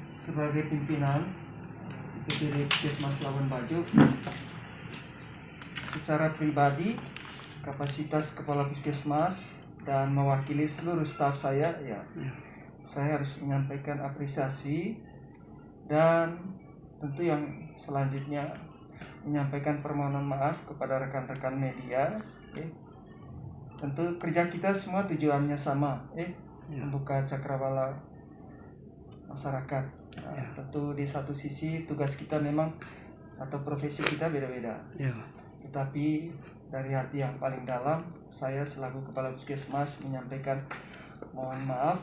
sebagai pimpinan IPPD Puskesmas Labuan Bajo, secara pribadi, kapasitas kepala puskesmas dan mewakili seluruh staf saya, saya harus menyampaikan apresiasi dan tentu yang selanjutnya menyampaikan permohonan maaf kepada rekan-rekan media. Tentu kerja kita semua tujuannya sama, membuka cakrawala masyarakat. Tentu di satu sisi tugas kita memang atau profesi kita beda-beda. Tetapi dari hati yang paling dalam, saya selaku kepala puskesmas menyampaikan mohon maaf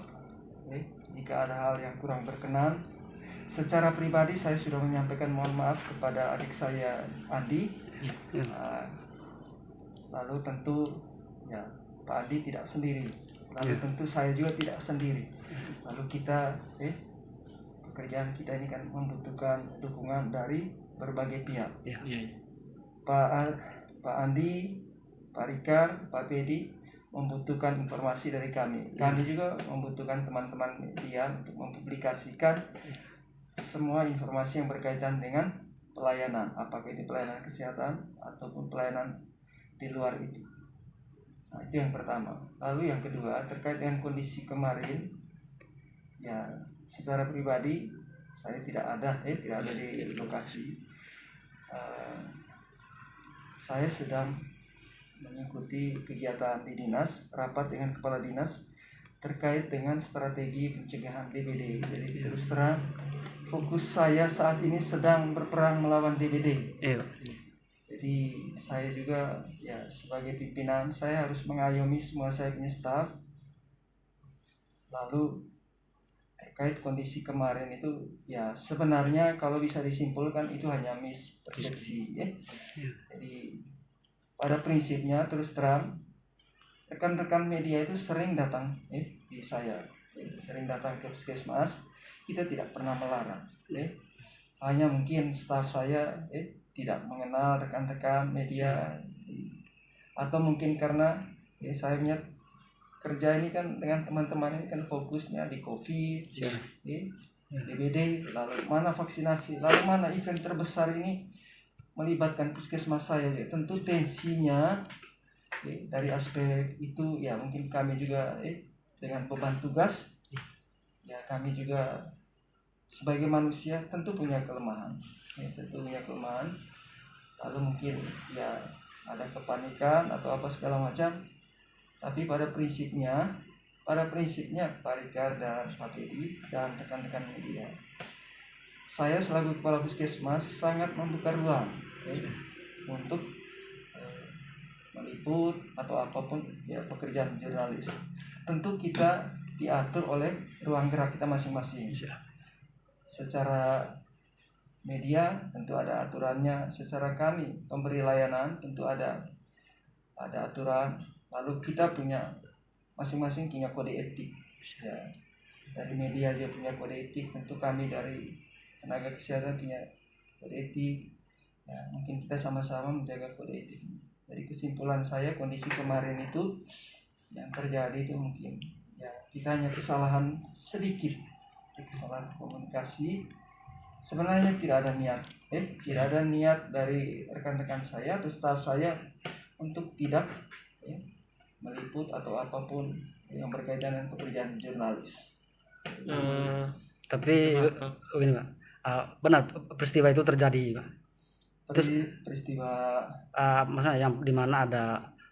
jika ada hal yang kurang berkenan. Secara pribadi saya sudah menyampaikan mohon maaf kepada adik saya Andi. Lalu tentu Pak Andi tidak sendiri. Lalu tentu saya juga tidak sendiri. Lalu kita pekerjaan kita ini kan membutuhkan dukungan dari berbagai pihak. Pak Andi, Pak Rikar, Pak Pedi membutuhkan informasi dari kami. Kami juga membutuhkan teman-teman media untuk mempublikasikan semua informasi yang berkaitan dengan pelayanan, apakah itu pelayanan kesehatan ataupun pelayanan di luar itu. Nah, itu yang pertama. Lalu yang kedua, terkait dengan kondisi kemarin, secara pribadi saya tidak ada di lokasi. Saya sedang mengikuti kegiatan di dinas, rapat dengan kepala dinas terkait dengan strategi pencegahan DBD. Jadi terus terang, fokus saya saat ini sedang berperang melawan DBD. Jadi saya juga sebagai pimpinan, saya harus mengayomi semua saya punya staf. Lalu terkait kondisi kemarin itu sebenarnya kalau bisa disimpulkan itu hanya mispersepsi. Jadi pada prinsipnya terus terang, rekan-rekan media itu sering datang di saya, sering datang ke puskesmas. Kita tidak pernah melarang. Hanya mungkin staf saya tidak mengenal rekan-rekan media, atau mungkin karena saya punya kerja ini kan dengan teman-teman ini kan fokusnya di COVID, DBD, lalu mana vaksinasi, lalu mana event terbesar ini melibatkan puskesmas saya. Tentu tensinya dari aspek itu mungkin kami juga dengan beban tugas, kami juga sebagai manusia tentu punya kelemahan, lalu mungkin ada kepanikan atau apa segala macam. Tapi pada prinsipnya Pak Rikar dan Pak Pedi dan rekan-rekan media, saya selaku kepala puskesmas sangat membuka ruang untuk meliput atau apapun pekerjaan jurnalis. Tentu kita diatur oleh ruang gerak kita masing-masing. Secara media tentu ada aturannya, secara kami pemberi layanan tentu ada aturan. Lalu kita punya masing-masing punya kode etik. Dari media dia punya kode etik, tentu kami dari tenaga kesehatan punya kode etik. Mungkin kita sama-sama menjaga kode etik. Dari kesimpulan saya, kondisi kemarin itu yang terjadi itu mungkin kita hanya kesalahan sedikit, kesalahan komunikasi. Sebenarnya tidak ada niat dari rekan-rekan saya atau staf saya untuk tidak meliput atau apapun yang berkaitan dengan pekerjaan jurnalis. Tapi begini Pak, benar peristiwa itu terjadi Pak? Peristiwa maksudnya yang dimana ada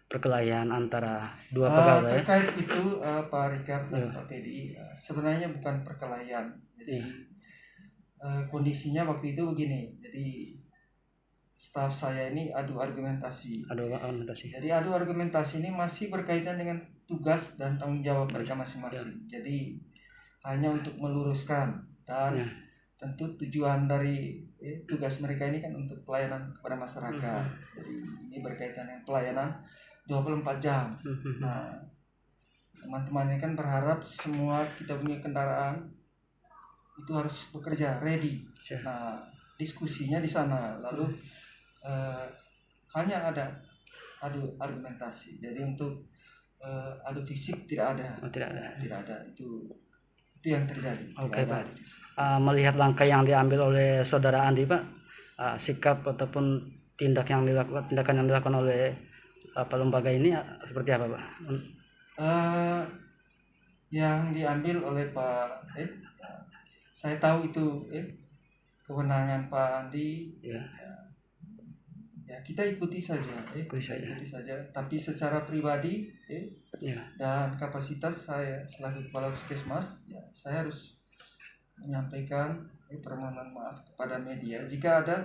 perkelahian antara dua pegawai. Terkait itu Pak Rikard dan Pak Pedi, sebenarnya bukan perkelahian. Jadi kondisinya waktu itu begini. Jadi staf saya ini adu argumentasi. Jadi adu argumentasi ini masih berkaitan dengan tugas dan tanggung jawab mereka masing-masing. Jadi hanya untuk meluruskan dan tentu tujuan dari tugas mereka ini kan untuk pelayanan kepada masyarakat. Jadi ini berkaitan dengan pelayanan 24 jam. Nah, teman-teman ini kan berharap semua kita punya kendaraan itu harus bekerja ready. Nah, diskusinya di sana. Lalu hanya ada adu argumentasi. Jadi untuk adu fisik tidak ada. Tidak ada. Itu Itu yang terjadi. Oke, Tidak Pak. ada. Melihat langkah yang diambil oleh saudara Andi, Pak, sikap ataupun tindakan yang dilakukan oleh lembaga ini seperti apa, Pak? Eh, yang diambil oleh saya tahu itu kewenangan Pak Andi. Ya, Ya kita ikuti saja, Ikuti saja. ikuti saja. Tapi secara pribadi ya, dan kapasitas saya selaku kepala puskesmas, ya saya harus menyampaikan permohonan maaf kepada media jika ada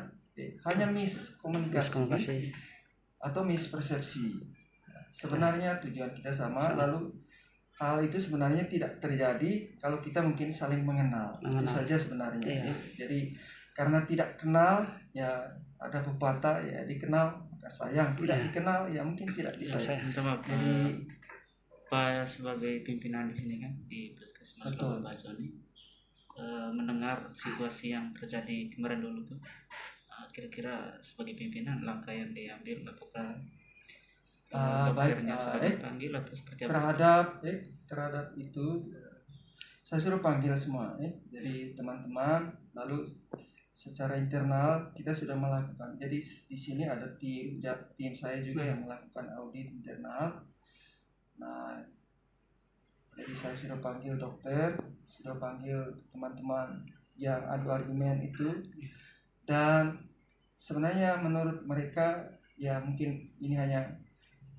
hanya miskomunikasi miskomunikasi. atau mispersepsi. Sebenarnya tujuan kita sama, lalu hal itu sebenarnya tidak terjadi kalau kita mungkin saling mengenal. Itu saja sebenarnya. Iya. Jadi karena tidak kenal, ya ada pepatah ya dikenal maka sayang, tidak dikenal ya mungkin tidak disayang. Jadi Pak sebagai pimpinan di sini kan di Puskesmas Bajo ini mendengar situasi yang terjadi kemarin dulu tuh, kira-kira sebagai pimpinan langkah yang diambil apakah dokternya sudah dipanggil atau seperti apa? Terhadap itu saya suruh panggil semua jadi teman-teman, lalu secara internal kita sudah melakukan. Jadi di sini ada tim saya juga yang melakukan audit internal. Nah, jadi saya sudah panggil dokter, sudah panggil teman-teman yang adu argumen itu, dan sebenarnya menurut mereka ya mungkin ini hanya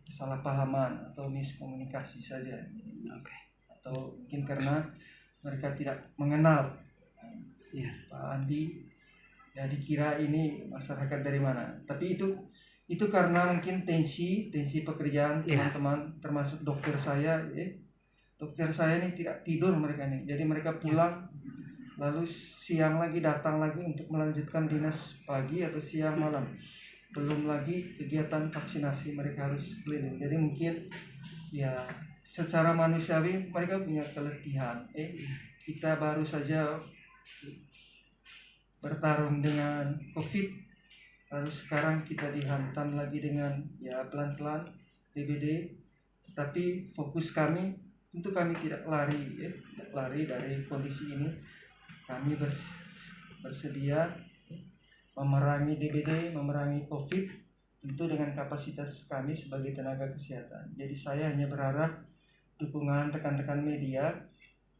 kesalahpahaman atau miskomunikasi saja. Atau mungkin karena mereka tidak mengenal Pak Andi, ya dikira ini masyarakat dari mana. Tapi itu karena mungkin tensi pekerjaan teman-teman, termasuk dokter saya. Dokter saya ini tidak tidur mereka nih. Jadi mereka pulang lalu siang lagi datang lagi untuk melanjutkan dinas pagi atau siang malam. Belum lagi kegiatan vaksinasi mereka harus keliling. Jadi mungkin ya secara manusiawi mereka punya keletihan. Kita baru saja bertarung dengan COVID, lalu sekarang kita dihantam lagi dengan ya pelan-pelan DBD. Tetapi fokus kami tentu kami tidak lari dari kondisi ini. Kami bersedia memerangi DBD, memerangi COVID, tentu dengan kapasitas kami sebagai tenaga kesehatan. Jadi saya hanya berharap dukungan rekan-rekan media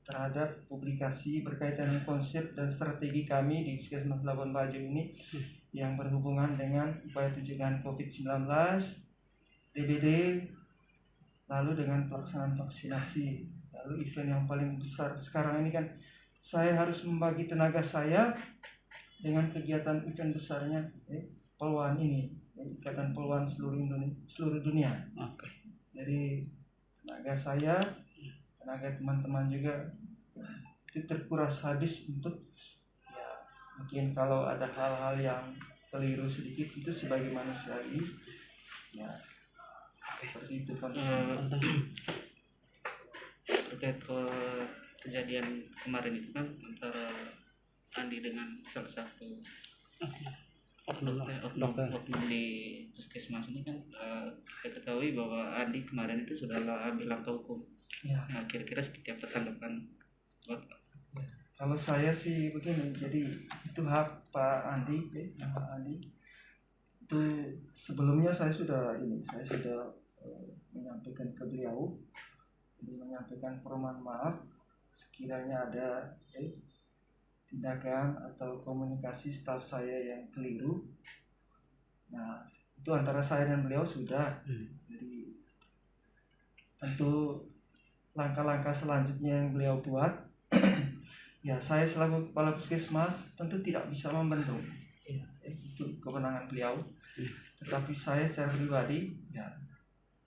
terhadap publikasi berkaitan dengan konsep dan strategi kami di Puskesmas Labuan Bajo ini yang berhubungan dengan upaya pencegahan COVID-19, DBD, lalu dengan pelaksanaan vaksinasi, lalu event yang paling besar sekarang ini kan saya harus membagi tenaga saya dengan kegiatan event besarnya Polwan ini, Ikatan Polwan seluruh dunia. Jadi tenaga saya, tenaga teman-teman juga itu terkuras habis untuk ya mungkin kalau ada hal-hal yang keliru sedikit itu sebagai manusiawi ya seperti itu kondisinya. Terkait ke kejadian kemarin itu kan antara Andi dengan salah satu oknum di puskesmas ini kan kita ketahui bahwa Andi kemarin itu sudah ambil langkah hukum. Nah, kira-kira seperti apa tanggapan Bapak? Kalau saya sih begini, jadi itu hak Pak Andi, itu sebelumnya saya sudah menyampaikan ke beliau, jadi menyampaikan permohonan maaf sekiranya ada tindakan atau komunikasi staf saya yang keliru. Nah itu antara saya dan beliau sudah. Jadi tentu langkah-langkah selanjutnya yang beliau buat ya saya selaku kepala puskesmas tentu tidak bisa membendung itu kewenangan beliau. Tetapi saya secara pribadi ya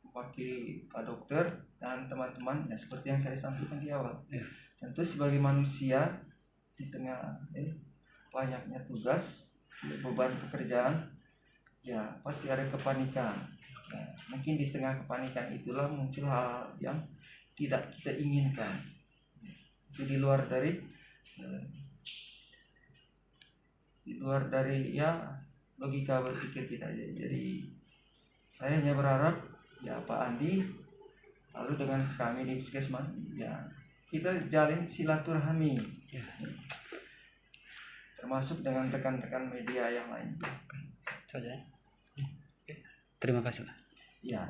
mewakili Pak Dokter dan teman-teman ya seperti yang saya sampaikan di awal, tentu sebagai manusia di tengah banyaknya tugas, beban pekerjaan, ya pasti ada kepanikan. Ya, mungkin di tengah kepanikan itulah muncul hal yang tidak kita inginkan. Itu di luar dari ya logika berpikir kita aja. Jadi saya hanya berharap ya Pak Andi lalu dengan kami di puskesmas ya kita jalin silaturahmi, Ya. termasuk dengan rekan-rekan media yang lain. Saja. Terima kasih Pak. Ya.